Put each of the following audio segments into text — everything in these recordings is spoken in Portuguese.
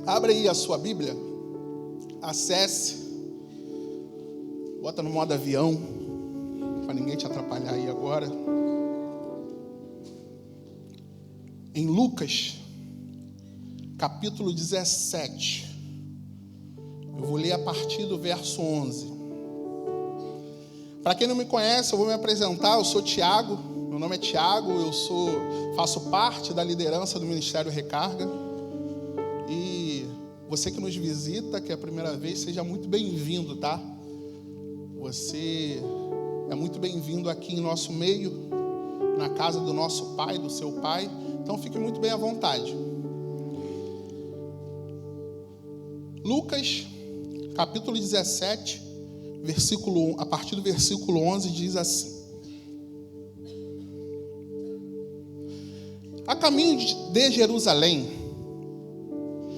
Abre aí a sua Bíblia, acesse, bota no modo avião, para ninguém te atrapalhar aí agora. Em Lucas, capítulo 17, eu vou ler a partir do verso 11. Para quem não me conhece, eu vou me apresentar. Eu sou Tiago, meu nome é Tiago, faço parte da liderança do Ministério Recarga. E você que nos visita, que é a primeira vez, seja muito bem-vindo, tá? Você é muito bem-vindo aqui em nosso meio, na casa do nosso pai, do seu pai. Então fique muito bem à vontade. Lucas, capítulo 17, a partir do versículo 11, diz assim: A caminho de Jerusalém,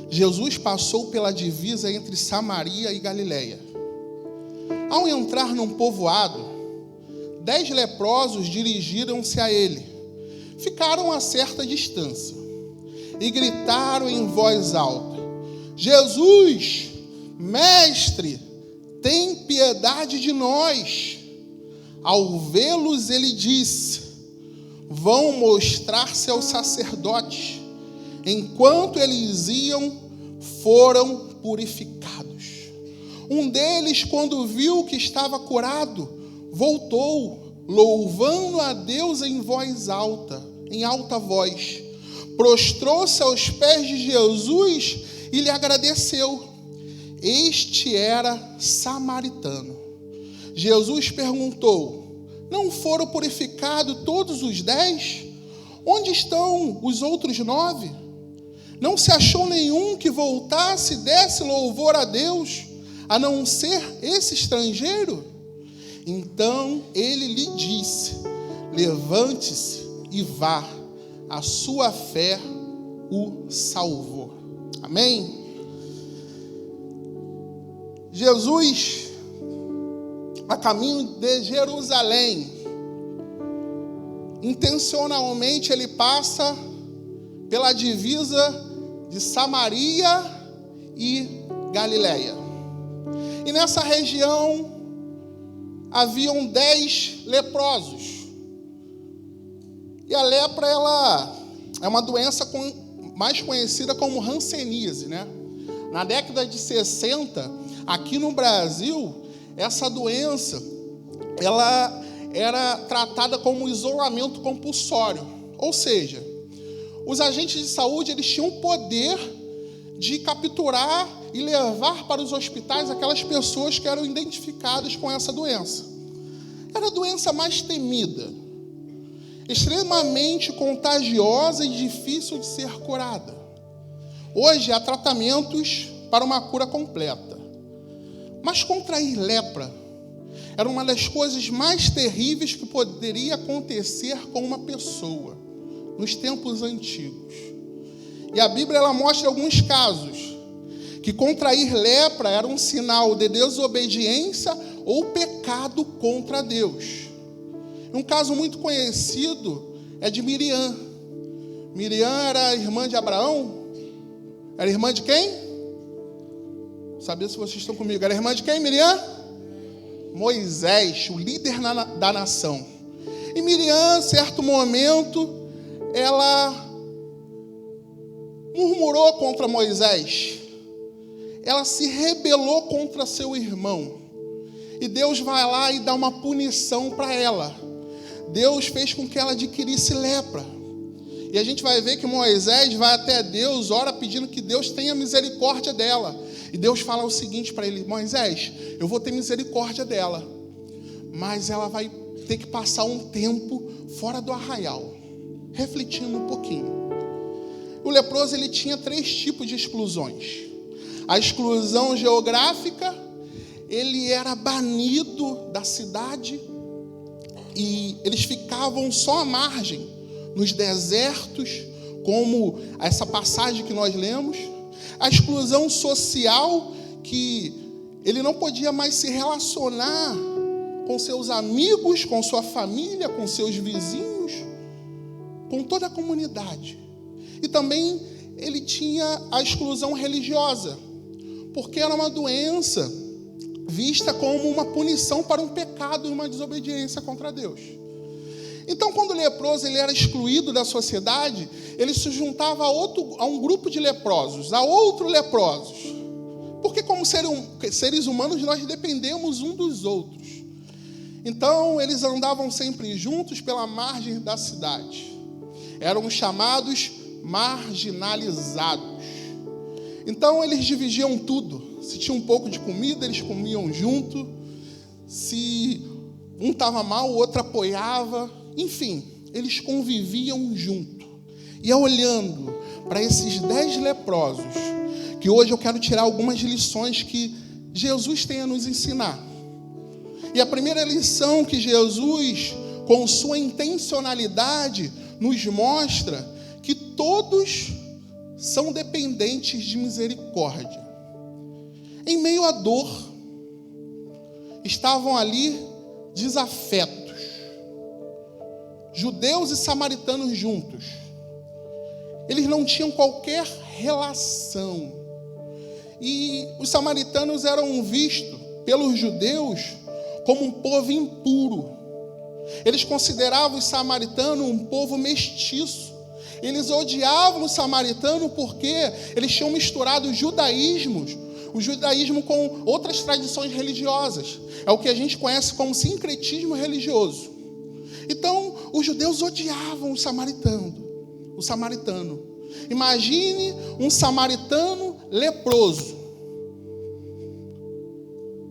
Jesus passou pela divisa entre Samaria e Galileia. Ao entrar num povoado, 10 leprosos dirigiram-se a ele. Ficaram a certa distância e gritaram em voz alta: Jesus, mestre, tem piedade de nós. Ao vê-los, ele disse: Vão mostrar-se aos sacerdotes. Enquanto eles iam, foram purificados. Um deles, quando viu que estava curado, voltou, louvando a Deus em alta voz. Prostrou-se aos pés de Jesus e lhe agradeceu. Este era samaritano. Jesus perguntou: Não foram purificados todos os 10? Onde estão os outros 9? Não se achou nenhum que voltasse e desse louvor a Deus, a não ser esse estrangeiro? Então ele lhe disse: Levante-se e vá, a sua fé o salvou. Amém? Jesus, a caminho de Jerusalém, intencionalmente ele passa pela divisa de Samaria e Galileia. E nessa região haviam 10 leprosos. E a lepra, ela é uma doença mais conhecida como hanseníase, né? Na década de 60, aqui no Brasil, essa doença, ela era tratada como isolamento compulsório. Ou seja, os agentes de saúde, eles tinham o poder de capturar e levar para os hospitais aquelas pessoas que eram identificadas com essa doença. Era a doença mais temida, extremamente contagiosa e difícil de ser curada. Hoje há tratamentos para uma cura completa. Mas contrair lepra era uma das coisas mais terríveis que poderia acontecer com uma pessoa nos tempos antigos. E a Bíblia, ela mostra alguns casos que contrair lepra era um sinal de desobediência ou pecado contra Deus. Um caso muito conhecido é de Miriam. Miriam era irmã de Abraão. Era irmã de quem? Sabia se vocês estão comigo. Era irmã de quem, Miriam? Moisés, o líder da nação. E Miriam, em certo momento, ela murmurou contra Moisés. Ela se rebelou contra seu irmão. E Deus vai lá e dá uma punição para ela. Deus fez com que ela adquirisse lepra. E a gente vai ver que Moisés vai até Deus, ora pedindo que Deus tenha misericórdia dela. E Deus fala o seguinte para ele: Moisés, eu vou ter misericórdia dela, mas ela vai ter que passar um tempo fora do arraial, refletindo um pouquinho. O leproso, ele tinha 3 tipos de exclusões. A exclusão geográfica, ele era banido da cidade e eles ficavam só à margem, nos desertos, como essa passagem que nós lemos. A exclusão social, que ele não podia mais se relacionar com seus amigos, com sua família, com seus vizinhos, com toda a comunidade. E também ele tinha a exclusão religiosa, porque era uma doença vista como uma punição para um pecado e uma desobediência contra Deus. Então, quando o leproso ele era excluído da sociedade, ele se juntava a um grupo de leprosos, a outros leprosos. Porque como seres humanos, nós dependemos um dos outros. Então, eles andavam sempre juntos pela margem da cidade. Eram chamados marginalizados. Então, eles dividiam tudo. Se tinha um pouco de comida, eles comiam junto. Se um estava mal, o outro apoiava. Enfim, eles conviviam junto. E olhando para esses 10 leprosos, que hoje eu quero tirar algumas lições que Jesus tem a nos ensinar. E a primeira lição que Jesus, com sua intencionalidade, nos mostra que todos são dependentes de misericórdia. Em meio à dor, estavam ali desafetos, judeus e samaritanos juntos. Eles não tinham qualquer relação. E os samaritanos eram vistos pelos judeus como um povo impuro. Eles consideravam os samaritanos um povo mestiço. Eles odiavam os samaritanos porque eles tinham misturado o judaísmo com outras tradições religiosas. É o que a gente conhece como sincretismo religioso. Então, os judeus odiavam o samaritano. Imagine um samaritano leproso.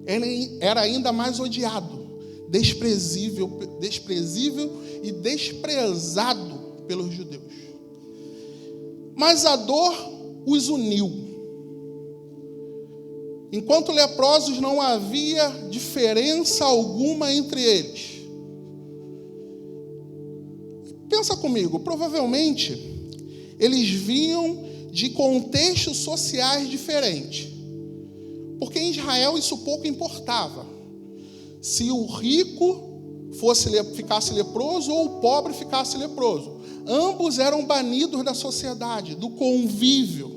Ele era ainda mais odiado, desprezível e desprezado pelos judeus. Mas a dor os uniu. Enquanto leprosos, não havia diferença alguma entre eles. Pensa comigo, provavelmente eles vinham de contextos sociais diferentes. Porque em Israel isso pouco importava. Se o rico ficasse leproso ou o pobre ficasse leproso. Ambos eram banidos da sociedade, do convívio.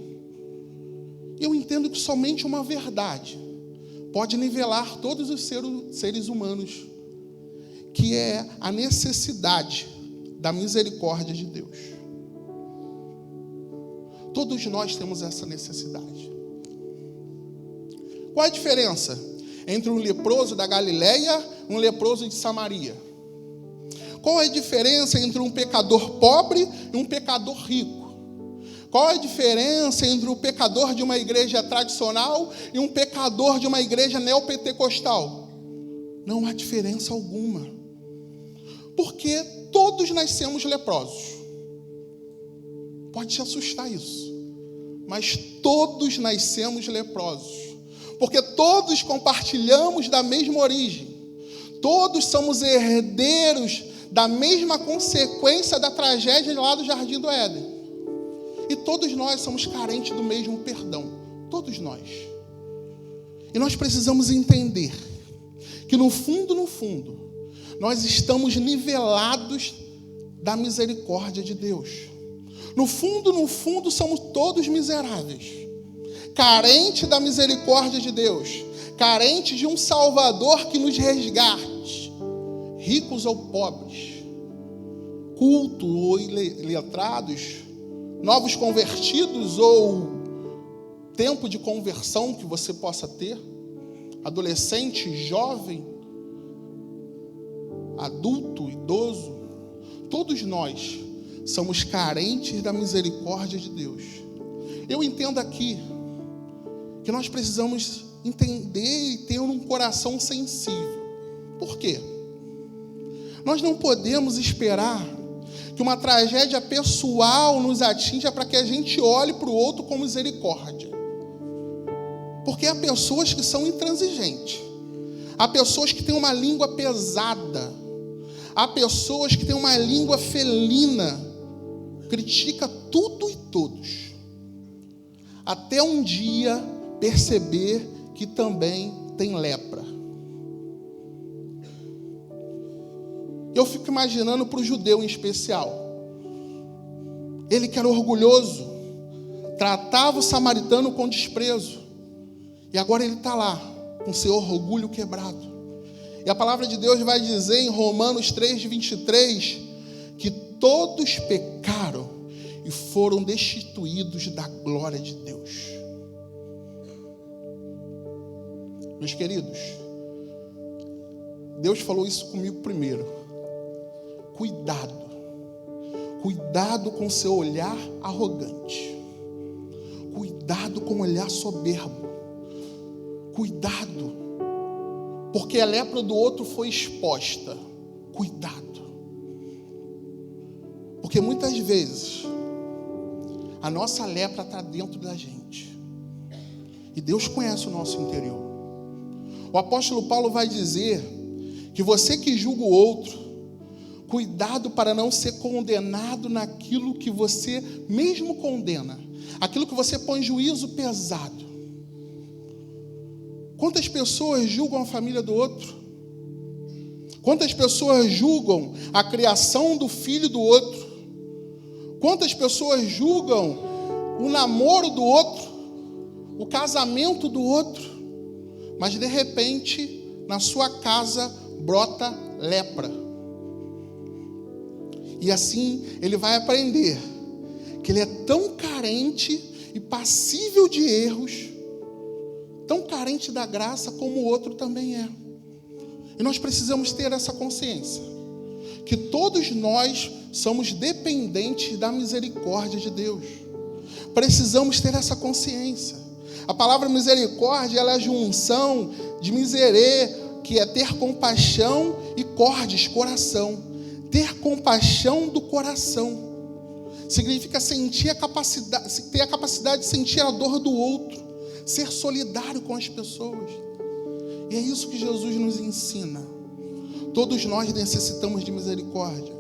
Eu entendo que somente uma verdade pode nivelar todos os seres humanos, que é a necessidade da misericórdia de Deus. Todos nós temos essa necessidade. Qual a diferença entre um leproso da Galileia e um leproso de Samaria? Qual a diferença entre um pecador pobre e um pecador rico? Qual a diferença entre o pecador de uma igreja tradicional e um pecador de uma igreja neopentecostal? Não há diferença alguma. Porque todos nascemos leprosos. Pode te assustar isso. Mas todos nascemos leprosos. Porque todos compartilhamos da mesma origem. Todos somos herdeiros da mesma consequência da tragédia lá do Jardim do Éden. E todos nós somos carentes do mesmo perdão. Todos nós. E nós precisamos entender que no fundo, nós estamos nivelados da misericórdia de Deus. No fundo, somos todos miseráveis. Carente da misericórdia de Deus, carente de um Salvador que nos resgate, ricos ou pobres, cultos ou iletrados, novos convertidos ou tempo de conversão que você possa ter, adolescente, jovem, adulto, idoso, todos nós somos carentes da misericórdia de Deus. Eu entendo aqui que nós precisamos entender e ter um coração sensível. Por quê? Nós não podemos esperar que uma tragédia pessoal nos atinja para que a gente olhe para o outro com misericórdia. Porque há pessoas que são intransigentes. Há pessoas que têm uma língua pesada. Há pessoas que têm uma língua felina. Critica tudo e todos. Até um dia perceber que também tem lepra. Eu fico imaginando para o judeu em especial. Ele que era orgulhoso, tratava o samaritano com desprezo. E agora ele está lá, com seu orgulho quebrado. E a palavra de Deus vai dizer em Romanos 3:23, que todos pecaram e foram destituídos da glória de Deus. Meus queridos, Deus falou isso comigo primeiro. Cuidado com seu olhar arrogante. Cuidado com o olhar soberbo. Cuidado, porque a lepra do outro foi exposta. Cuidado, porque muitas vezes a nossa lepra está dentro da gente, e Deus conhece o nosso interior. O apóstolo Paulo vai dizer que você que julga o outro, cuidado para não ser condenado naquilo que você mesmo condena, aquilo que você põe juízo pesado. Quantas pessoas julgam a família do outro? Quantas pessoas julgam a criação do filho do outro? Quantas pessoas julgam o namoro do outro, o casamento do outro? Mas de repente, na sua casa brota lepra. E assim ele vai aprender que ele é tão carente e passível de erros, tão carente da graça como o outro também é. E nós precisamos ter essa consciência, que todos nós somos dependentes da misericórdia de Deus. Precisamos ter essa consciência. A palavra misericórdia, ela é a junção de miserê, que é ter compaixão, e cordes, coração. Ter compaixão do coração significa sentir ter a capacidade de sentir a dor do outro, ser solidário com as pessoas. E é isso que Jesus nos ensina. Todos nós necessitamos de misericórdia.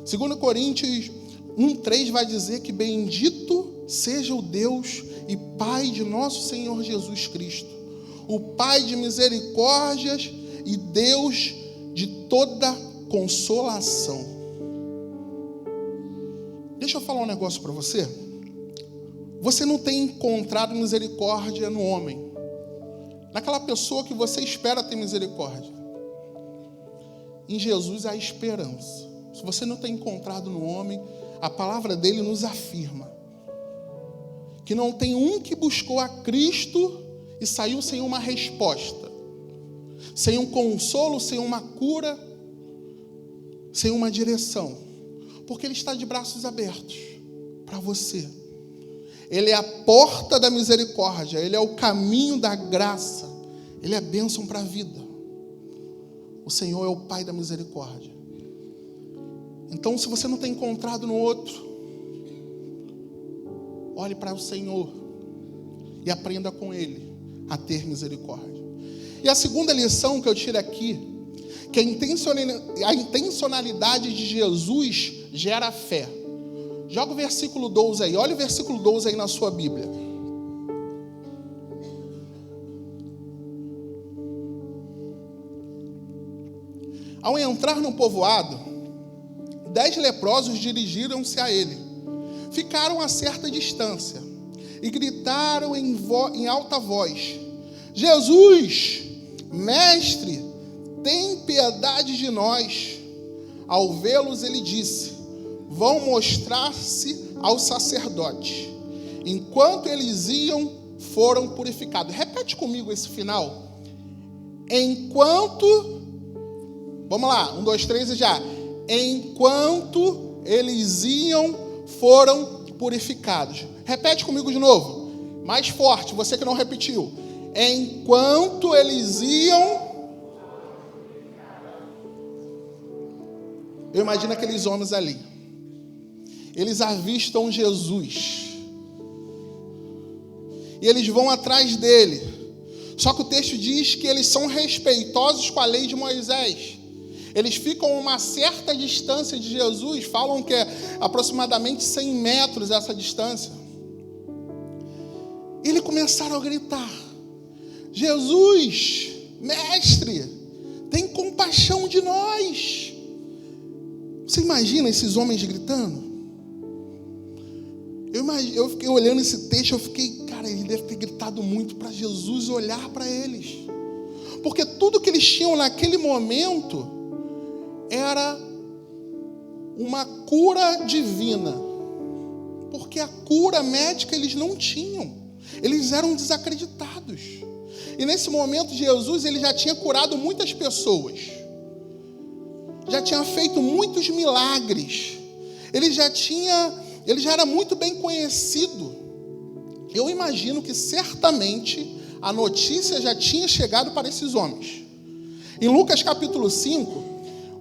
2 Coríntios 1:3 vai dizer que bendito seja o Deus e Pai de nosso Senhor Jesus Cristo, o Pai de misericórdias e Deus de toda consolação. Deixa eu falar um negócio para você. Você não tem encontrado misericórdia no homem, naquela pessoa que você espera ter misericórdia. Em Jesus há esperança. Se você não tem encontrado no homem, a palavra dele nos afirma que não tem um que buscou a Cristo e saiu sem uma resposta, sem um consolo, sem uma cura, sem uma direção, porque ele está de braços abertos para você. Ele é a porta da misericórdia, ele é o caminho da graça, ele é bênção para a vida. O Senhor é o Pai da misericórdia. Então, se você não tem encontrado no outro, olhe para o Senhor e aprenda com Ele a ter misericórdia. E a segunda lição que eu tiro aqui, que a intencionalidade de Jesus gera fé. Joga o versículo 12 aí, olha o versículo 12 aí na sua Bíblia. Ao entrar no povoado, 10 leprosos dirigiram-se a ele. Ficaram a certa distância e gritaram em alta voz: Jesus, mestre, tem piedade de nós. Ao vê-los, ele disse: vão mostrar-se aos sacerdotes. Enquanto eles iam, foram purificados. Repete comigo esse final. Enquanto... Vamos lá, 1, 2, 3 e já. Enquanto eles iam, foram purificados. Repete comigo de novo. Mais forte, você que não repetiu. Enquanto eles iam... Eu imagino aqueles homens ali. Eles avistam Jesus. E eles vão atrás dele. Só que o texto diz que eles são respeitosos com a lei de Moisés. Eles ficam a uma certa distância de Jesus. Falam que é aproximadamente 100 metros essa distância. E eles começaram a gritar: Jesus, mestre, tem compaixão de nós. Você imagina esses homens gritando? Eu fiquei olhando esse texto, eu fiquei, cara, ele deve ter gritado muito para Jesus olhar para eles. Porque tudo que eles tinham naquele momento era uma cura divina. Porque a cura médica eles não tinham. Eles eram desacreditados. E nesse momento Jesus ele já tinha curado muitas pessoas. Já tinha feito muitos milagres. Ele já era muito bem conhecido. Eu imagino que certamente a notícia já tinha chegado para esses homens. Em Lucas capítulo 5,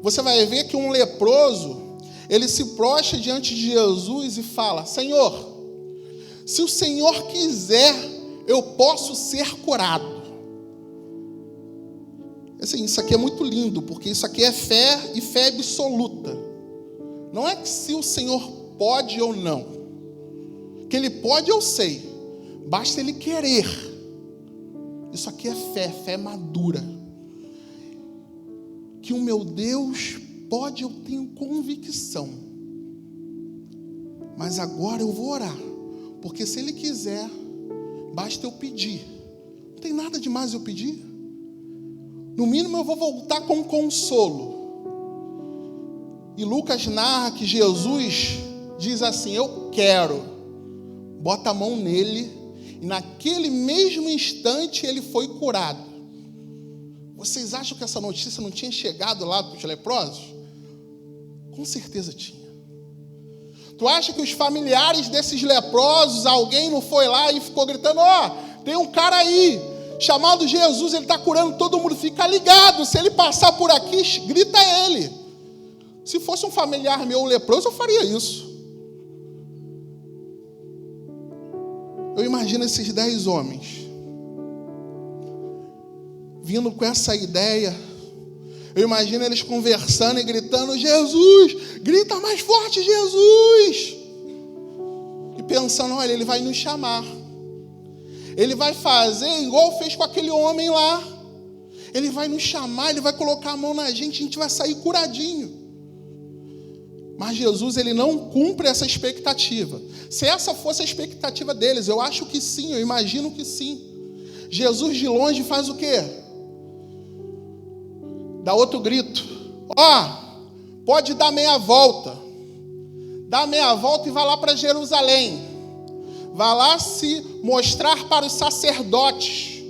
você vai ver que um leproso, ele se prostra diante de Jesus e fala: Senhor, se o Senhor quiser, eu posso ser curado. Assim, isso aqui é muito lindo, porque isso aqui é fé e fé absoluta. Não é que se o Senhor pode ou não. Que Ele pode, eu sei. Basta Ele querer. Isso aqui é fé madura. Que o meu Deus pode, eu tenho convicção. Mas agora eu vou orar. Porque se Ele quiser, basta eu pedir. Não tem nada demais eu pedir. No mínimo eu vou voltar com consolo. E Lucas narra que Jesus diz assim: eu quero. Bota a mão nele. E naquele mesmo instante ele foi curado. Vocês acham que essa notícia não tinha chegado lá para os leprosos? Com certeza tinha. Tu acha que os familiares desses leprosos, alguém não foi lá e ficou gritando: ó, tem um cara aí, chamado Jesus, ele está curando todo mundo, fica ligado, se ele passar por aqui, grita ele. Se fosse um familiar meu leproso, eu faria isso. Eu imagino esses 10 homens vindo com essa ideia. Eu imagino eles conversando e gritando: Jesus, grita mais forte, Jesus. E pensando: olha, ele vai nos chamar. Ele vai fazer igual fez com aquele homem lá. Ele vai nos chamar, ele vai colocar a mão na gente, a gente vai sair curadinho. Mas Jesus, ele não cumpre essa expectativa. Se essa fosse a expectativa deles, eu acho que sim, eu imagino que sim. Jesus de longe faz o quê? Dá outro grito: ó, pode dar meia volta. Dá meia volta e vai lá para Jerusalém. Vai lá se mostrar para os sacerdotes.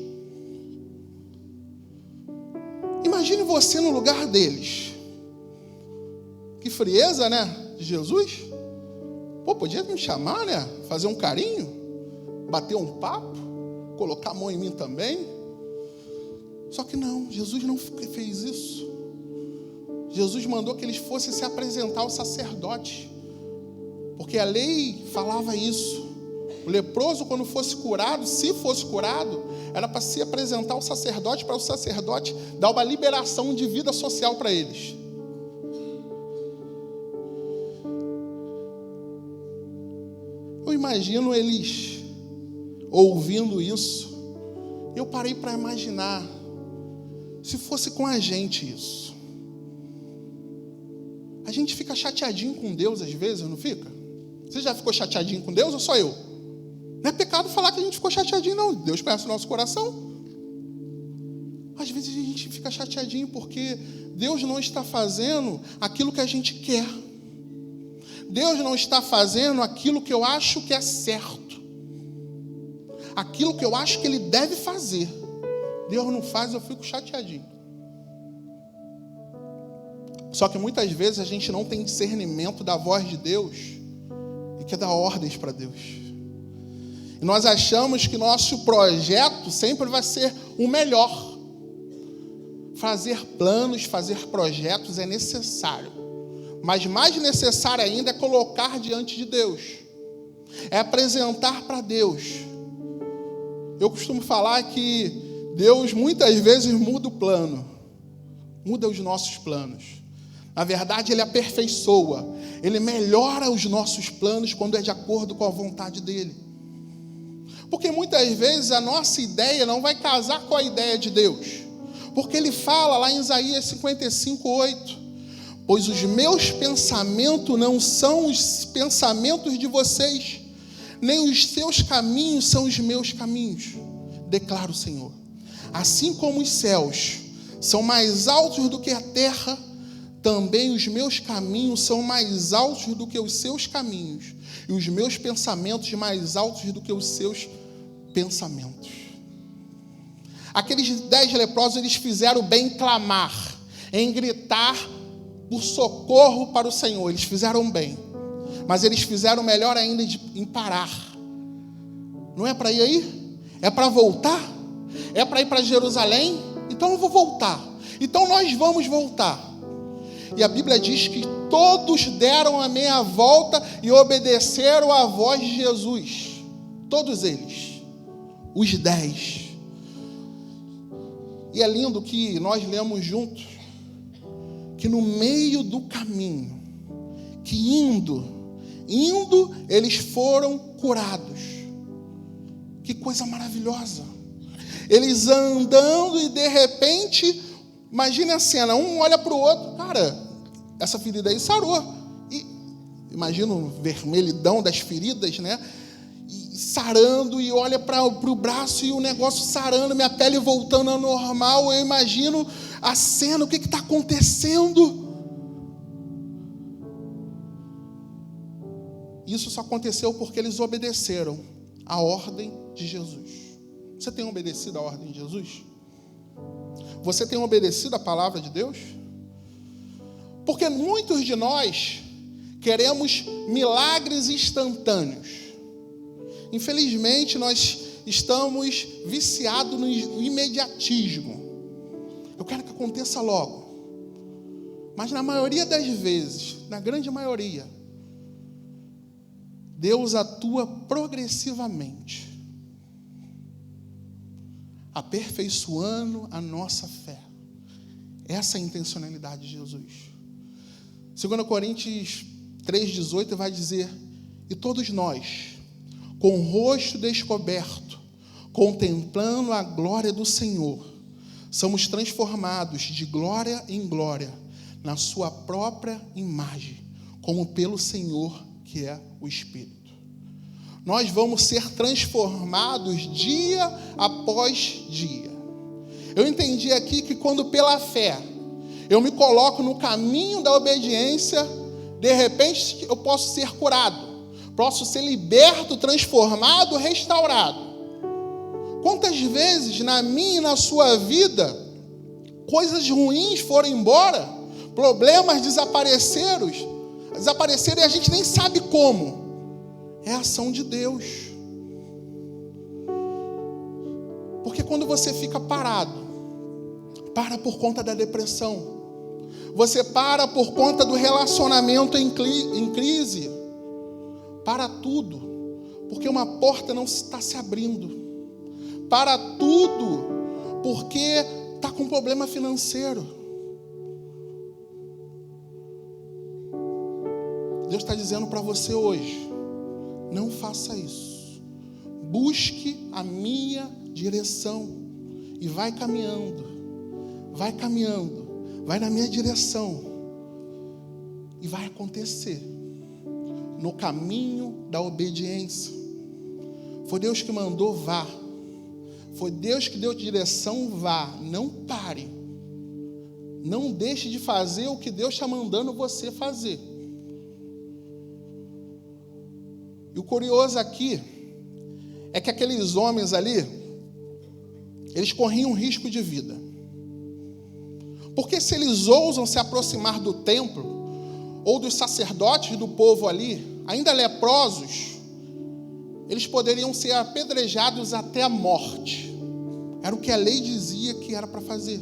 Imagine você no lugar deles. Que frieza, né? De Jesus. Pô, podia me chamar, né? Fazer um carinho. Bater um papo. Colocar a mão em mim também. Só que não, Jesus não fez isso. Jesus mandou que eles fossem se apresentar ao sacerdote. Porque a lei falava isso. O leproso, quando fosse curado, se fosse curado, era para se apresentar ao sacerdote, para o sacerdote dar uma liberação de vida social para eles. Eu imagino eles ouvindo isso. Eu parei para imaginar, se fosse com a gente isso. A gente fica chateadinho com Deus às vezes, não fica? Você já ficou chateadinho com Deus ou só eu? Não é pecado falar que a gente ficou chateadinho, não. Deus conhece o nosso coração. Às vezes a gente fica chateadinho porque Deus não está fazendo aquilo que a gente quer. Deus não está fazendo aquilo que eu acho que é certo. Aquilo que eu acho que Ele deve fazer. Deus não faz, eu fico chateadinho. Só que muitas vezes a gente não tem discernimento da voz de Deus e quer dar ordens para Deus. E nós achamos que nosso projeto sempre vai ser o melhor. Fazer planos, fazer projetos é necessário. Mas mais necessário ainda é colocar diante de Deus. É apresentar para Deus. Eu costumo falar que Deus muitas vezes muda o plano. Muda os nossos planos. Na verdade, Ele aperfeiçoa. Ele melhora os nossos planos quando é de acordo com a vontade dEle. Porque muitas vezes a nossa ideia não vai casar com a ideia de Deus. Porque Ele fala lá em Isaías 55:8. Pois os meus pensamentos não são os pensamentos de vocês, nem os seus caminhos são os meus caminhos, declara o Senhor. Assim como os céus são mais altos do que a terra, também os meus caminhos são mais altos do que os seus caminhos, e os meus pensamentos mais altos do que os seus pensamentos. Aqueles 10 leprosos, eles fizeram bem em clamar, em gritar por socorro para o Senhor. Eles fizeram bem, mas eles fizeram melhor ainda em parar. Não é para ir aí? É para voltar? É para ir para Jerusalém? Então eu vou voltar. Então nós vamos voltar. E a Bíblia diz que todos deram a meia volta e obedeceram à voz de Jesus. Todos eles. Os 10. E é lindo que nós lemos juntos que no meio do caminho, que indo, eles foram curados. Que coisa maravilhosa. Eles andando e de repente, imagine a cena, um olha para o outro, cara, essa ferida aí sarou. E imagina o vermelhidão das feridas, né? E sarando, e olha para o braço e o negócio sarando, minha pele voltando ao normal. Eu imagino a cena, o que está acontecendo? Isso só aconteceu porque eles obedeceram a ordem de Jesus. Você tem obedecido a ordem de Jesus? Você tem obedecido a palavra de Deus? Porque muitos de nós queremos milagres instantâneos. Infelizmente, nós estamos viciados no imediatismo. Eu quero que aconteça logo. Mas na maioria das vezes, na grande maioria, Deus atua progressivamente, aperfeiçoando a nossa fé. Essa é a intencionalidade de Jesus. 2 Coríntios 3,18 vai dizer: e todos nós, com o rosto descoberto, contemplando a glória do Senhor, somos transformados de glória em glória, na sua própria imagem, como pelo Senhor, que é o Espírito. Nós vamos ser transformados dia após dia. Eu entendi aqui que quando pela fé eu me coloco no caminho da obediência, de repente eu posso ser curado, posso ser liberto, transformado, restaurado. Quantas vezes na minha e na sua vida coisas ruins foram embora, problemas desapareceram e a gente nem sabe como. É a ação de Deus. Porque quando você fica parado, para por conta da depressão, você para por conta do relacionamento em crise, para tudo, porque uma porta não está se abrindo, para tudo, porque está com problema financeiro. Deus está dizendo para você hoje: não faça isso. Busque a minha direção e vai caminhando, vai na minha direção e vai acontecer no caminho da obediência. Foi Deus que mandou, vá. Foi Deus que deu direção, vá. Não pare. Não deixe de fazer o que Deus está mandando você fazer. E o curioso aqui é que aqueles homens ali, eles corriam risco de vida. Porque se eles ousam se aproximar do templo, ou dos sacerdotes do povo ali, ainda leprosos, eles poderiam ser apedrejados até a morte. Era o que a lei dizia que era para fazer.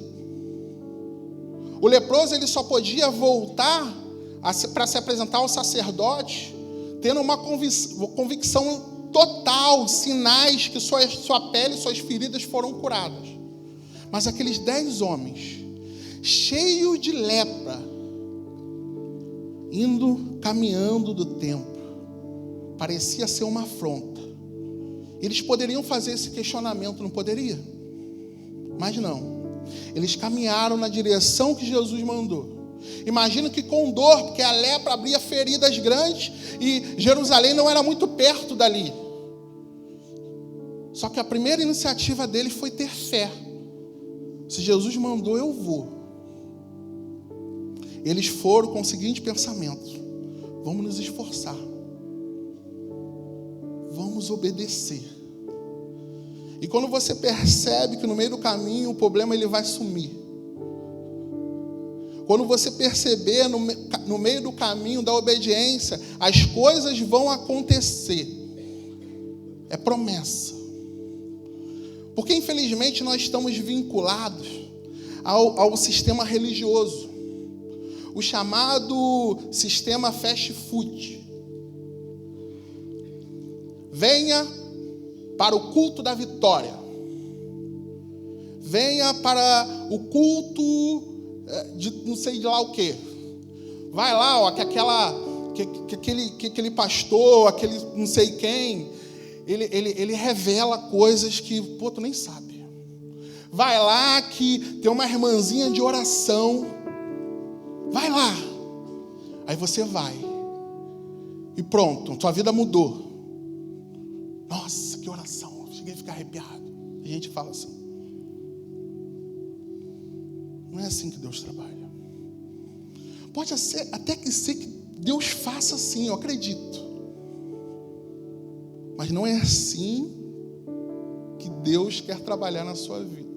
O leproso, ele só podia voltar para se apresentar ao sacerdote tendo uma convicção total, sinais que sua pele e suas feridas foram curadas. Mas aqueles 10 homens, cheios de lepra, caminhando do templo, parecia ser uma afronta. Eles poderiam fazer esse questionamento, não poderia? Mas não. Eles caminharam na direção que Jesus mandou. Imagino que com dor, porque a lepra abria feridas grandes e Jerusalém não era muito perto dali. Só que a primeira iniciativa dele foi ter fé. Se Jesus mandou, eu vou. Eles foram com o seguinte pensamento: vamos nos esforçar. Vamos obedecer. E quando você percebe que no meio do caminho o problema ele vai sumir. Quando você perceber no meio do caminho da obediência, as coisas vão acontecer. É promessa. Porque infelizmente nós estamos vinculados ao sistema religioso. O chamado sistema fast food. Venha para o culto da vitória. Venha para o culto de não sei de lá o quê. Vai lá, ó, aquele pastor, aquele não sei quem, ele revela coisas que, pô, tu nem sabe. Vai lá que tem uma irmãzinha de oração. Vai lá. Aí você vai. E pronto, tua vida mudou. Nossa, que oração. Cheguei a ficar arrepiado. A gente fala assim. Não é assim que Deus trabalha. Pode ser, até que Deus faça assim, eu acredito. Mas não é assim que Deus quer trabalhar na sua vida.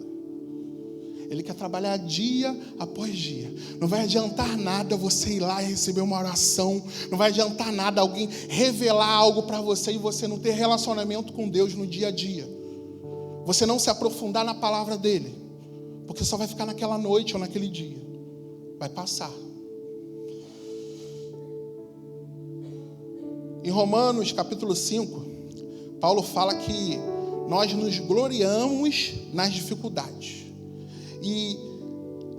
Ele quer trabalhar dia após dia. Não vai adiantar nada você ir lá e receber uma oração. Não vai adiantar nada alguém revelar algo para você e você não ter relacionamento com Deus no dia a dia. Você não se aprofundar na palavra dele. Porque só vai ficar naquela noite ou naquele dia. Vai passar. Em Romanos capítulo 5, Paulo fala que nós nos gloriamos nas dificuldades. E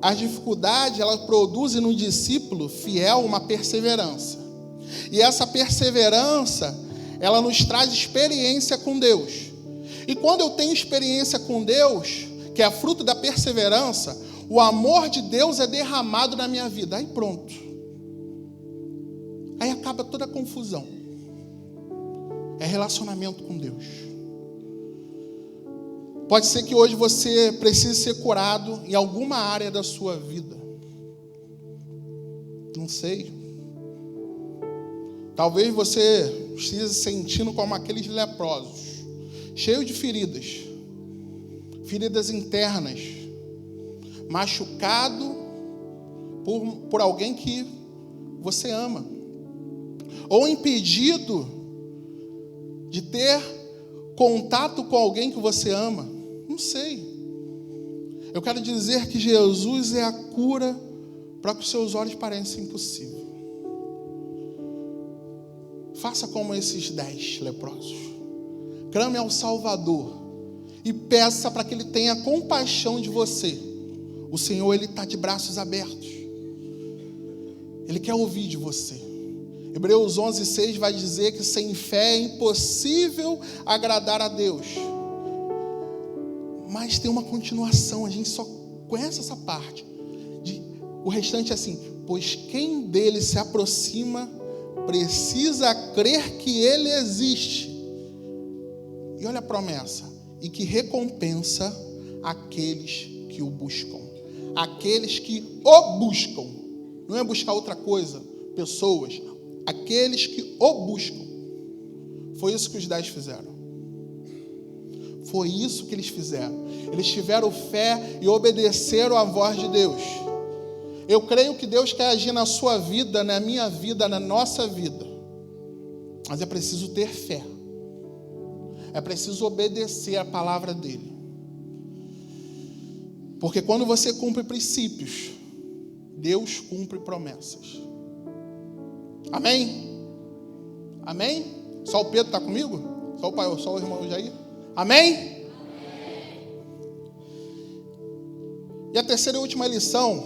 as dificuldades, elas produzem no discípulo fiel uma perseverança. E essa perseverança, ela nos traz experiência com Deus. E quando eu tenho experiência com Deus, que é fruto da perseverança, o amor de Deus é derramado na minha vida. Aí pronto. Aí acaba toda a confusão. É relacionamento com Deus. Pode ser que hoje você precise ser curado em alguma área da sua vida. Não sei. Talvez você esteja se sentindo como aqueles leprosos, cheio de feridas. Feridas internas. Machucado por alguém que você ama. Ou impedido de ter contato com alguém que você ama. Não sei. Eu quero dizer que Jesus é a cura para que os seus olhos pareçam impossível. Faça como esses 10 leprosos. Clame ao Salvador e peça para que Ele tenha compaixão de você. O Senhor, Ele está de braços abertos. Ele quer ouvir de você. Hebreus 11:6 vai dizer que sem fé é impossível agradar a Deus. Mas tem uma continuação, a gente só conhece essa parte. O restante é assim: pois quem dele se aproxima precisa crer que ele existe. E olha a promessa: e que recompensa aqueles que o buscam. Aqueles que o buscam. Não é buscar outra coisa, pessoas. Aqueles que o buscam. Foi isso que os 10 fizeram. Foi isso que eles fizeram. Eles tiveram fé e obedeceram à voz de Deus. Eu creio que Deus quer agir na sua vida, na minha vida, na nossa vida. Mas é preciso ter fé. É preciso obedecer a palavra dele. Porque quando você cumpre princípios, Deus cumpre promessas. Amém? Amém? Só o Pedro está comigo? Só o pai, só o irmão Jair? Amém? Amém? E a terceira e última lição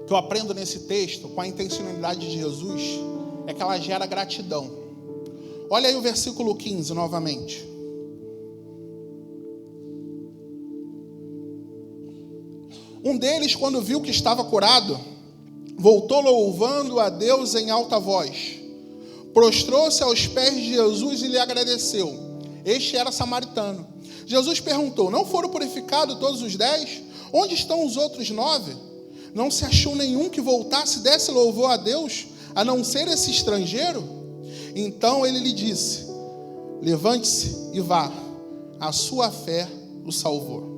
que eu aprendo nesse texto, com a intencionalidade de Jesus, é que ela gera gratidão. Olha aí o versículo 15 novamente. Um deles, quando viu que estava curado, voltou louvando a Deus em alta voz. Prostrou-se aos pés de Jesus e lhe agradeceu. Este era samaritano. Jesus perguntou: não foram purificados todos os 10? Onde estão os outros 9? Não se achou nenhum que voltasse e desse louvor a Deus, a não ser esse estrangeiro? Então ele lhe disse: levante-se e vá, a sua fé o salvou.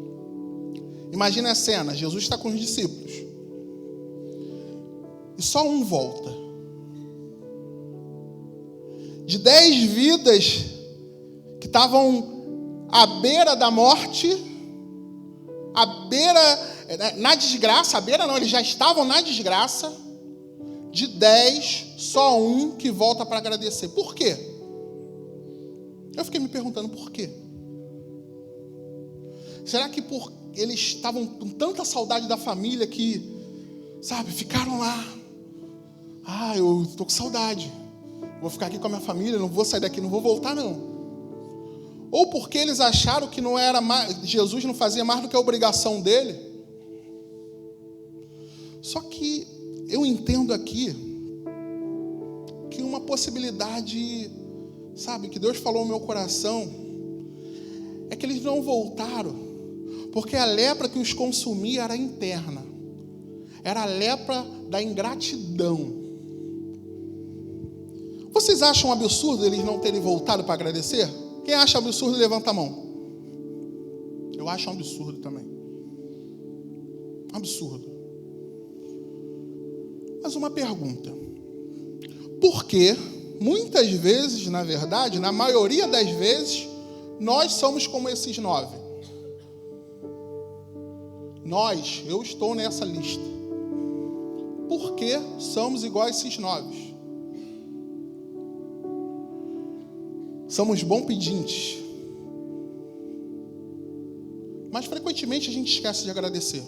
Imagina a cena, Jesus está com os discípulos e só um volta. De 10 vidas que estavam à beira da morte, à beira, na desgraça, à beira não, eles já estavam na desgraça. De 10, só um que volta para agradecer. Por quê? Eu fiquei me perguntando por quê. Será que eles estavam com tanta saudade da família que, sabe, ficaram lá? Eu estou com saudade. Vou ficar aqui com a minha família, não vou sair daqui, não vou voltar não. Ou porque eles acharam que não era mais, Jesus não fazia mais do que a obrigação dele. Só que eu entendo aqui que uma possibilidade, sabe, que Deus falou no meu coração, é que eles não voltaram porque a lepra que os consumia era interna. Era a lepra da ingratidão. Vocês acham absurdo eles não terem voltado para agradecer? Quem acha absurdo, levanta a mão. Eu acho um absurdo também. Absurdo. Mas uma pergunta. Por que, muitas vezes, na verdade, na maioria das vezes, nós somos como esses 9? Eu estou nessa lista. Por que somos igual a esses 9? Somos bons pedintes. Mas frequentemente a gente esquece de agradecer.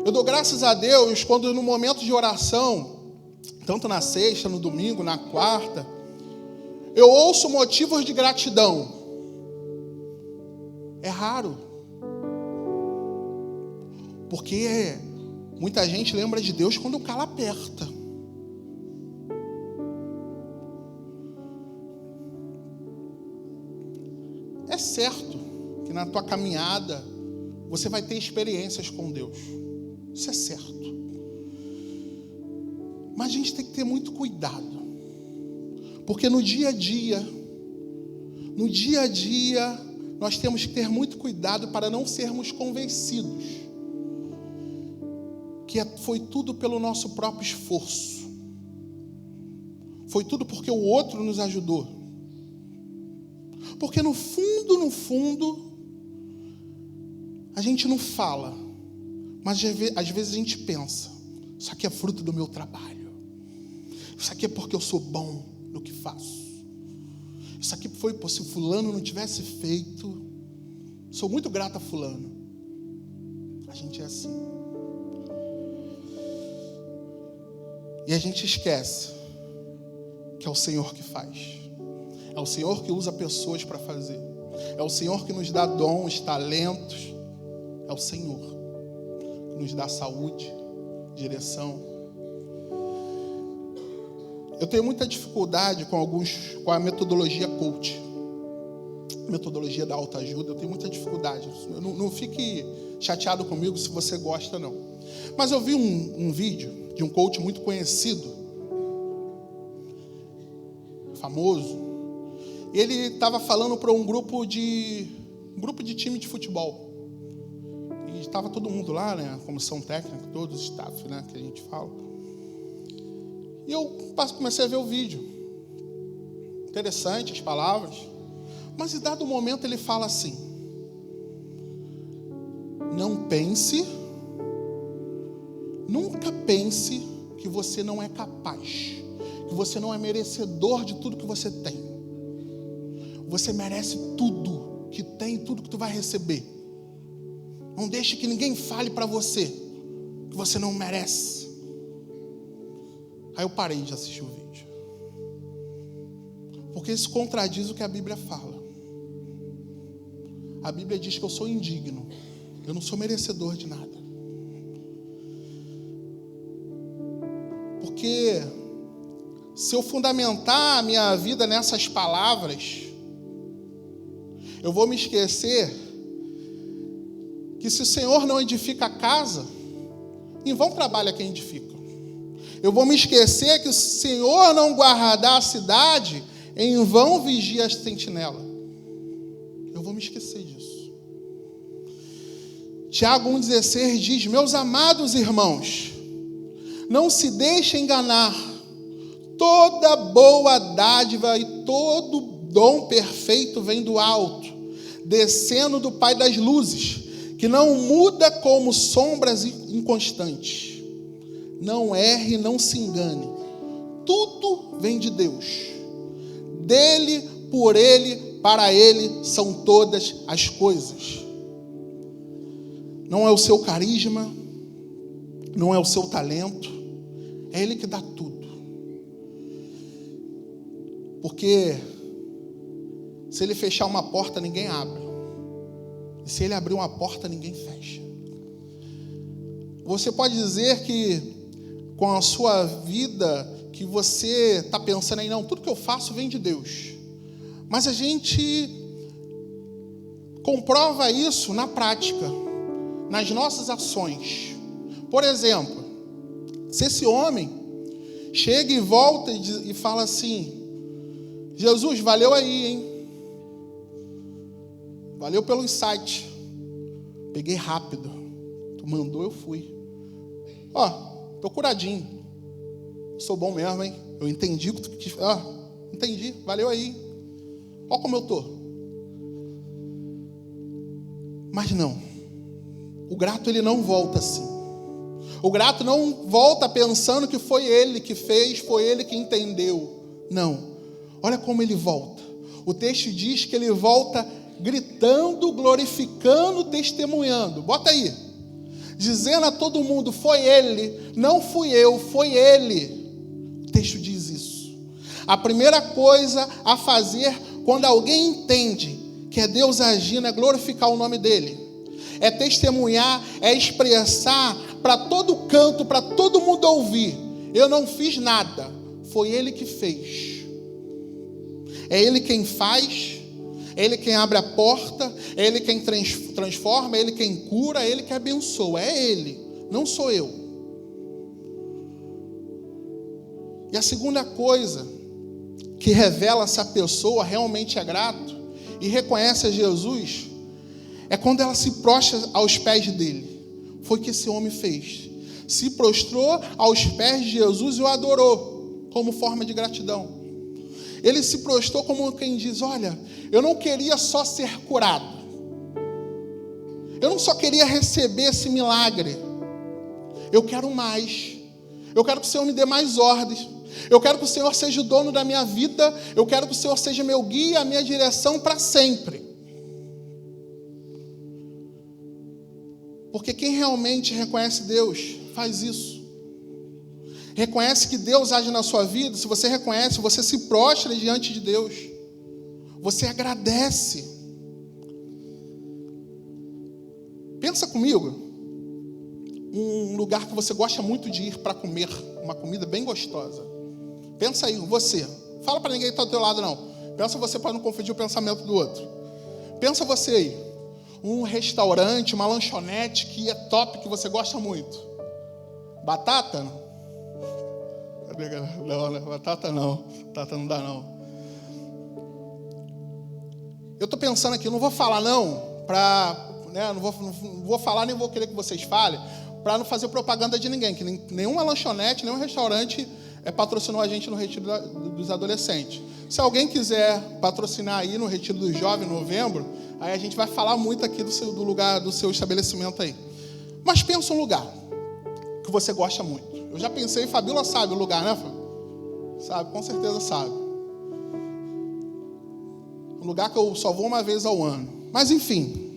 Eu dou graças a Deus quando no momento de oração, tanto na sexta, no domingo, na quarta, eu ouço motivos de gratidão. É raro. Porque muita gente lembra de Deus quando o calo aperta. É certo que na tua caminhada você vai ter experiências com Deus. Isso é certo. Mas a gente tem que ter muito cuidado. Porque no dia a dia, nós temos que ter muito cuidado para não sermos convencidos que foi tudo pelo nosso próprio esforço. Foi tudo porque o outro nos ajudou. Porque no fundo, a gente não fala, mas às vezes a gente pensa: isso aqui é fruto do meu trabalho. Isso aqui é porque eu sou bom no que faço. Isso aqui foi, se fulano não tivesse feito. Sou muito grato a fulano. A gente é assim. E a gente esquece que é o Senhor que faz. É o Senhor que usa pessoas para fazer. É o Senhor que nos dá dons, talentos. É o Senhor que nos dá saúde, direção. Eu tenho muita dificuldade com a metodologia coach. Metodologia da autoajuda, eu tenho muita dificuldade. Não fique chateado comigo se você gosta, não. Mas eu vi um vídeo de um coach muito conhecido, famoso. Ele estava falando para um grupo de time de futebol. E estava todo mundo lá, né? A comissão técnica, todos os staff, né? Que a gente fala. E eu comecei a ver o vídeo. Interessante as palavras. Mas em dado momento ele fala assim: nunca pense que você não é capaz, que você não é merecedor de tudo que você tem. Você merece tudo que tem, tudo que tu vai receber. Não deixe que ninguém fale para você que você não merece. Aí eu parei de assistir o vídeo, porque isso contradiz o que a Bíblia fala. A Bíblia diz que eu sou indigno, eu não sou merecedor de nada. Porque se eu fundamentar a minha vida nessas palavras, eu vou me esquecer que se o Senhor não edifica a casa, em vão trabalha quem edifica. Eu vou me esquecer que o Senhor não guardar a cidade, em vão vigia a sentinela. Eu vou me esquecer disso. Tiago 1,16 diz: meus amados irmãos, não se deixem enganar. Toda boa dádiva e todo dom perfeito vem do alto, descendo do Pai das luzes, que não muda como sombras inconstantes. Não erre, não se engane. Tudo vem de Deus. Dele, por Ele, para Ele são todas as coisas. Não é o seu carisma, não é o seu talento, é Ele que dá tudo. Porque se Ele fechar uma porta, ninguém abre. E se Ele abrir uma porta, ninguém fecha. Você pode dizer que com a sua vida, que você está pensando aí, não, tudo que eu faço vem de Deus. Mas a gente comprova isso na prática, nas nossas ações. Por exemplo, se esse homem chega e volta e fala assim: Jesus, valeu aí, hein? Valeu pelo insight. Peguei rápido. Tu mandou, eu fui. Tô curadinho. Sou bom mesmo, hein? Eu entendi o que tu quis. Entendi. Valeu aí. Olha como eu tô. Mas não. O grato, ele não volta assim. O grato não volta pensando que foi ele que fez, foi ele que entendeu. Não. Olha como ele volta. O texto diz que ele volta gritando, glorificando, testemunhando. Bota aí. Dizendo a todo mundo: foi ele, não fui eu, foi ele. O texto diz isso. A primeira coisa a fazer quando alguém entende que é Deus agindo é glorificar o nome dele. É testemunhar, é expressar para todo canto, para todo mundo ouvir: eu não fiz nada, foi ele que fez. É ele quem faz, é ele quem abre a porta, é ele quem transforma, é ele quem cura, é ele que abençoa. É ele, não sou eu. E a segunda coisa que revela se a pessoa realmente é grato e reconhece a Jesus é quando ela se prostra aos pés dele. Foi o que esse homem fez. Se prostrou aos pés de Jesus e o adorou como forma de gratidão. Ele se prostrou como quem diz: olha, eu não queria só ser curado. Eu não só queria receber esse milagre. Eu quero mais. Eu quero que o Senhor me dê mais ordens. Eu quero que o Senhor seja o dono da minha vida. Eu quero que o Senhor seja meu guia, a minha direção para sempre. Porque quem realmente reconhece Deus faz isso. Reconhece que Deus age na sua vida. Se você reconhece, você se prostra diante de Deus. Você agradece. Pensa comigo. Um lugar que você gosta muito de ir para comer. Uma comida bem gostosa. Pensa aí, você. Fala para ninguém que está do teu lado, não. Pensa você para não confundir o pensamento do outro. Pensa você aí. Um restaurante, uma lanchonete que é top, que você gosta muito. Batata? Não, batata não. Batata não dá, não. Eu estou pensando aqui, não vou falar não, não vou falar, nem vou querer que vocês falem, para não fazer propaganda de ninguém, que nenhuma lanchonete, nenhum restaurante patrocinou a gente no Retiro dos Adolescentes. Se alguém quiser patrocinar aí no Retiro dos Jovens, em novembro, aí a gente vai falar muito aqui do lugar, do seu estabelecimento aí. Mas pensa um lugar que você gosta muito. Eu já pensei, Fabíola sabe o lugar, né, Fabíola? Sabe, com certeza sabe. Um lugar que eu só vou uma vez ao ano. Mas, enfim.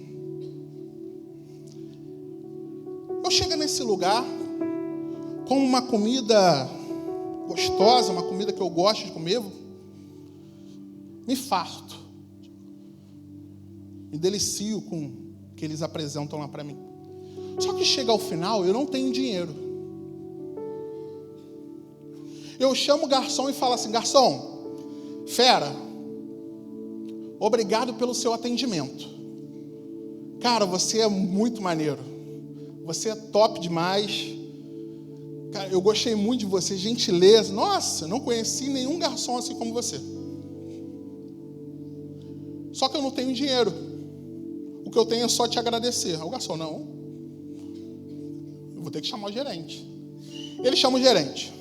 Eu chego nesse lugar com uma comida gostosa, uma comida que eu gosto de comer, me farto. Me delicio com o que eles apresentam lá para mim. Só que chega ao final, eu não tenho dinheiro. Eu chamo o garçom e falo assim: garçom, fera, obrigado pelo seu atendimento. Cara, você é muito maneiro. Você é top demais. Cara, eu gostei muito de você, gentileza. Nossa, não conheci nenhum garçom assim como você. Só que eu não tenho dinheiro. O que eu tenho é só te agradecer. O garçom, não. Eu vou ter que chamar o gerente. Ele chama o gerente.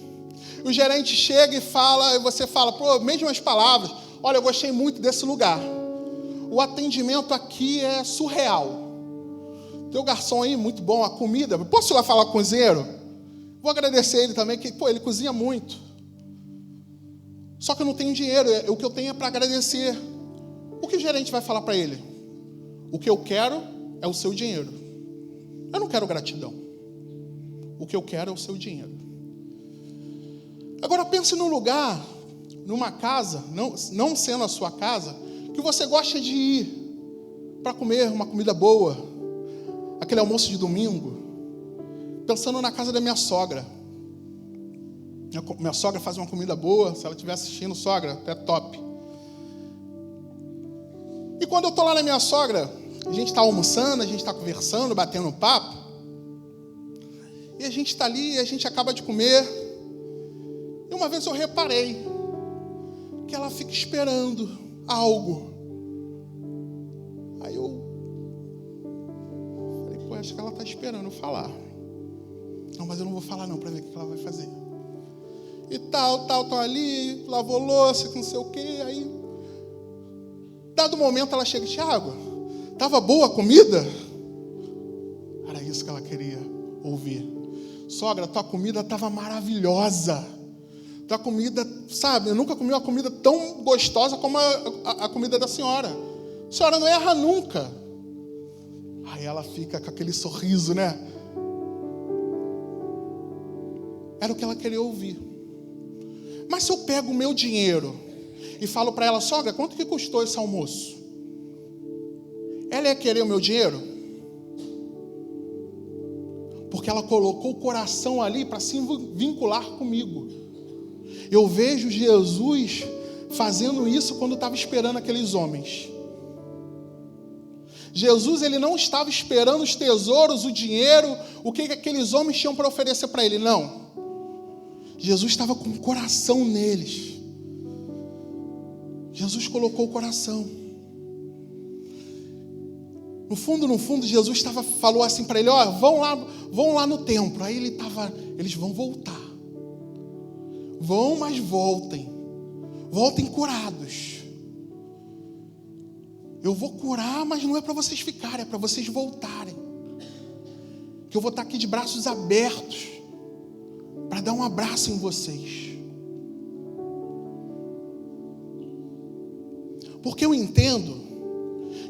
O gerente chega e fala, e você fala, pô, mesmas palavras. Olha, eu gostei muito desse lugar. O atendimento aqui é surreal. Teu garçom aí, muito bom, a comida. Posso ir lá falar com o cozinheiro? Vou agradecer ele também, que, pô, ele cozinha muito. Só que eu não tenho dinheiro, o que eu tenho é para agradecer. O que o gerente vai falar para ele? O que eu quero é o seu dinheiro. Eu não quero gratidão. O que eu quero é o seu dinheiro. Agora pense num lugar, numa casa, não sendo a sua casa, que você gosta de ir para comer uma comida boa, aquele almoço de domingo, pensando na casa da minha sogra. Minha sogra faz uma comida boa, se ela estiver assistindo, sogra, é top. E quando eu estou lá na minha sogra, a gente está almoçando, a gente está conversando, batendo um papo, e a gente está ali, e a gente acaba de comer, e uma vez eu reparei que ela fica esperando algo. Aí eu falei, pô, acho que ela está esperando eu falar. Não, mas eu não vou falar não, para ver o que ela vai fazer. E tal, ali, lavou louça, não sei o quê, aí, dado momento ela chega, Tiago, estava boa a comida? Era isso que ela queria ouvir. Sogra, tua comida estava maravilhosa. Tua comida, sabe, eu nunca comi uma comida tão gostosa como a comida da senhora. A senhora não erra nunca. Aí ela fica com aquele sorriso, né? Era o que ela queria ouvir. Mas se eu pego o meu dinheiro e falo para ela, sogra, quanto que custou esse almoço? Ela ia querer o meu dinheiro? Porque ela colocou o coração ali para se vincular comigo. Eu vejo Jesus fazendo isso quando estava esperando aqueles homens. Jesus, ele não estava esperando os tesouros, o dinheiro, o que aqueles homens tinham para oferecer para ele, não. Jesus estava com o coração neles. Jesus colocou o coração. No fundo, Jesus falou assim para ele, ó, vão lá no templo. Aí eles vão voltar. Vão, mas voltem. Voltem curados. Eu vou curar, mas não é para vocês ficarem, é para vocês voltarem. Que eu vou estar aqui de braços abertos para dar um abraço em vocês. Porque eu entendo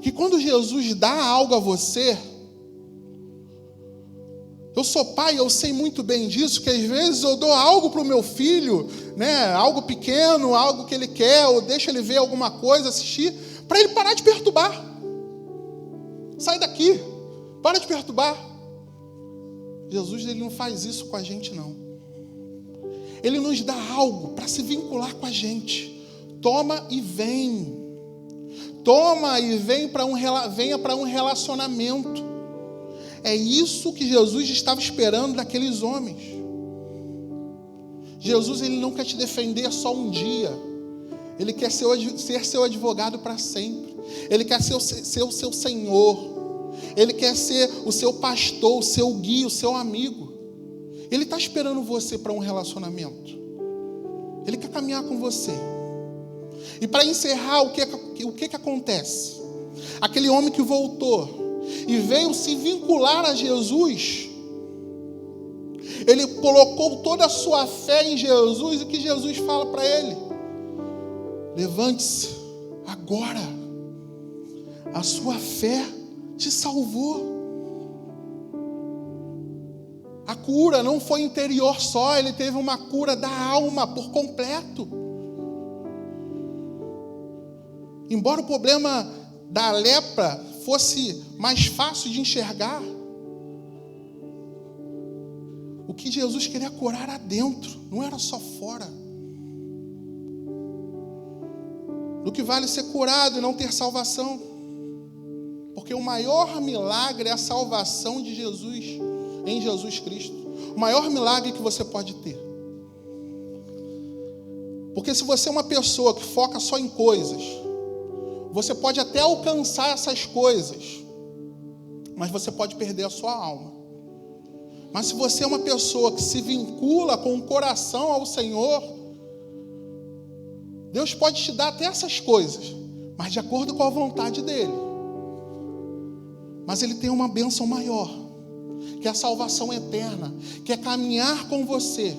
que quando Jesus dá algo a você, eu sou pai, eu sei muito bem disso, que às vezes eu dou algo para o meu filho, né, algo pequeno, algo que ele quer, ou deixo ele ver alguma coisa, assistir, para ele parar de perturbar. Sai daqui, para de perturbar. Jesus, ele não faz isso com a gente, não. Ele nos dá algo para se vincular com a gente. Toma e vem. Toma e venha para um relacionamento. É isso que Jesus estava esperando daqueles homens. Jesus, ele não quer te defender só um dia. Ele quer ser seu advogado para sempre. Ele quer ser o seu Senhor. Ele quer ser o seu pastor, o seu guia, o seu amigo. Ele está esperando você para um relacionamento. Ele quer caminhar com você. E para encerrar, o que acontece? Aquele homem que voltou e veio se vincular a Jesus, ele colocou toda a sua fé em Jesus, e que Jesus fala para ele: levante-se agora, a sua fé te salvou. A cura não foi interior só, ele teve uma cura da alma por completo. Embora o problema da lepra fosse mais fácil de enxergar, O que Jesus queria curar era dentro, não era só fora. Do que vale ser curado e não ter salvação. Porque o maior milagre é a salvação de Jesus, em Jesus Cristo. O maior milagre que você pode ter. Porque se você é uma pessoa que foca só em coisas, você pode até alcançar essas coisas, mas você pode perder a sua alma. Mas se você é uma pessoa que se vincula com o coração ao Senhor, Deus pode te dar até essas coisas, mas de acordo com a vontade dEle. Mas Ele tem uma bênção maior, que é a salvação eterna, que é caminhar com você.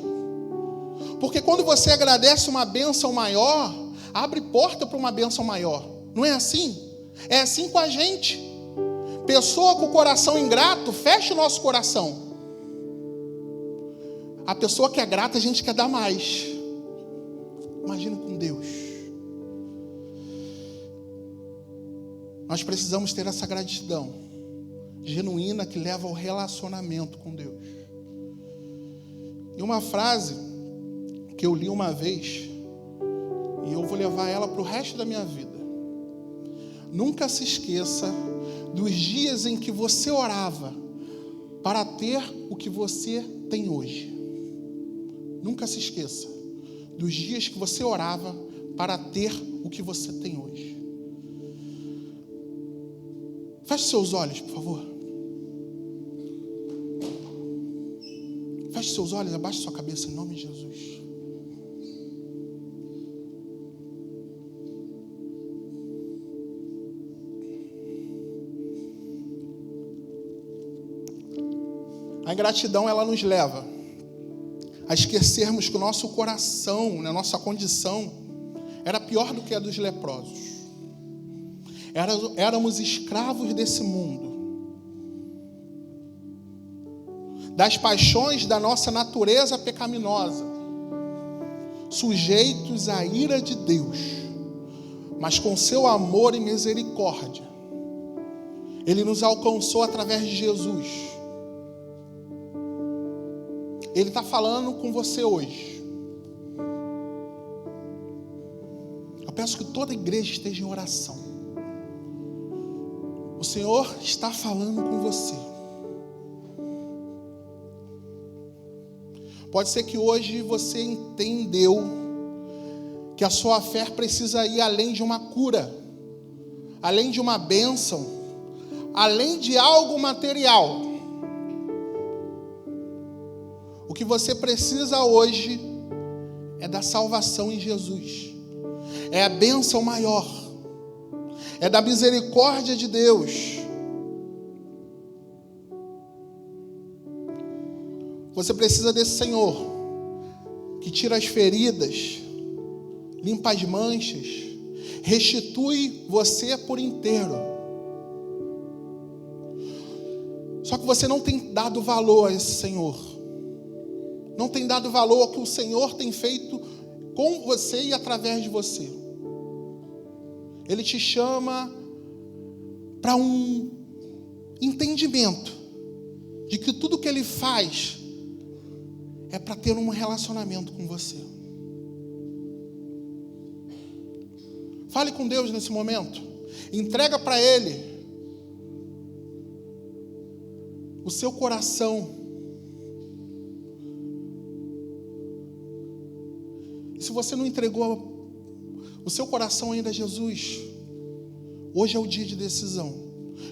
Porque quando você agradece uma bênção maior, abre porta para uma bênção maior. Não é assim? É assim com a gente. Pessoa com o coração ingrato, fecha o nosso coração. A pessoa que é grata, a gente quer dar mais. Imagina com Deus. Nós precisamos ter essa gratidão genuína que leva ao relacionamento com Deus. E uma frase que eu li uma vez, e eu vou levar ela para o resto da minha vida. Nunca se esqueça dos dias em que você orava para ter o que você tem hoje. Nunca se esqueça dos dias que você orava para ter o que você tem hoje. Feche seus olhos, por favor. Feche seus olhos, abaixe sua cabeça em nome de Jesus. A ingratidão, ela nos leva a esquecermos que o nosso coração, a nossa condição, era pior do que a dos leprosos. Éramos escravos desse mundo, das paixões da nossa natureza pecaminosa, sujeitos à ira de Deus, mas com seu amor e misericórdia, Ele nos alcançou através de Jesus. Ele está falando com você hoje. Eu peço que toda a igreja esteja em oração. O Senhor está falando com você. Pode ser que hoje você entendeu que a sua fé precisa ir além de uma cura, além de uma bênção, além de algo material. O que você precisa hoje é da salvação em Jesus. É a bênção maior. É da misericórdia de Deus. Você precisa desse Senhor que tira as feridas, limpa as manchas, restitui você por inteiro. Só que você não tem dado valor a esse Senhor. Não tem dado valor ao que o Senhor tem feito com você e através de você. Ele te chama para um entendimento de que tudo que Ele faz é para ter um relacionamento com você. Fale com Deus nesse momento. Entrega para Ele o seu coração. E se você não entregou o seu coração ainda a Jesus, hoje é o dia de decisão.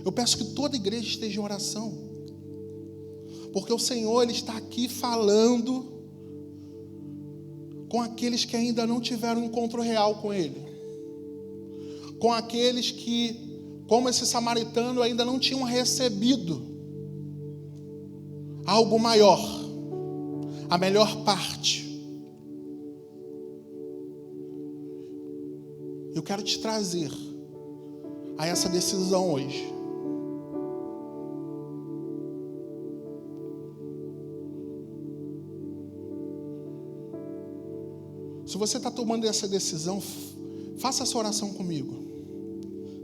Eu peço que toda a igreja esteja em oração, porque o Senhor, Ele está aqui falando com aqueles que ainda não tiveram um encontro real com Ele, com aqueles que, como esse samaritano, ainda não tinham recebido algo maior, a melhor parte. Eu quero te trazer a essa decisão hoje. Se você está tomando essa decisão, faça essa oração comigo.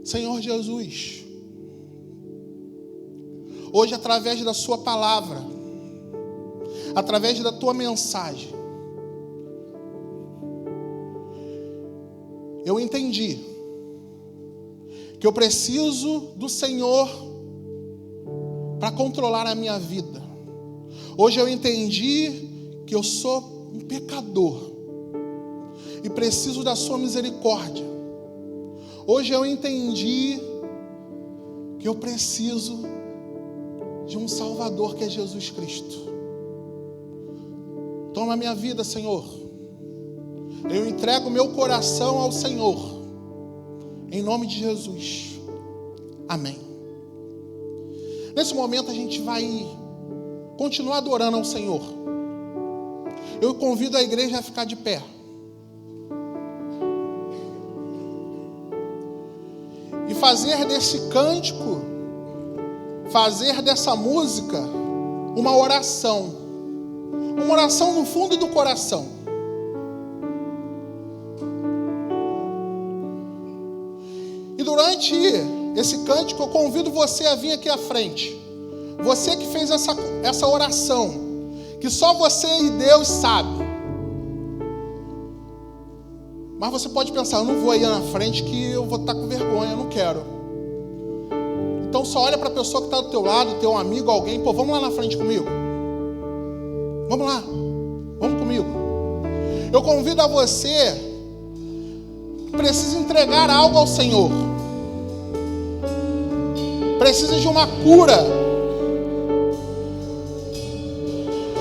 Senhor Jesus, hoje através da sua palavra, através da tua mensagem, eu entendi que eu preciso do Senhor para controlar a minha vida. Hoje eu entendi que eu sou um pecador e preciso da sua misericórdia. Hoje eu entendi que eu preciso de um Salvador, que é Jesus Cristo. Toma a minha vida, Senhor. Eu entrego meu coração ao Senhor, em nome de Jesus. Amém. Nesse momento a gente vai continuar adorando ao Senhor. Eu convido a igreja a ficar de pé. E fazer desse cântico, fazer dessa música uma oração no fundo do coração. E durante esse cântico eu convido você a vir aqui à frente. Você que fez essa oração, que só você e Deus sabe. Mas você pode pensar, eu não vou aí na frente que eu vou estar com vergonha, eu não quero. Então só olha para a pessoa que está do teu lado, teu amigo, alguém, pô, vamos lá na frente comigo. Vamos lá, vamos comigo. Eu convido a você que precisa entregar algo ao Senhor. Precisa de uma cura.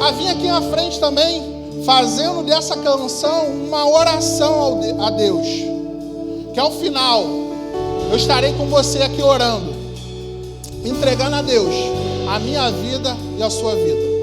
A vir aqui na frente também, fazendo dessa canção uma oração a Deus. Que ao final, eu estarei com você aqui orando, entregando a Deus a minha vida e a sua vida.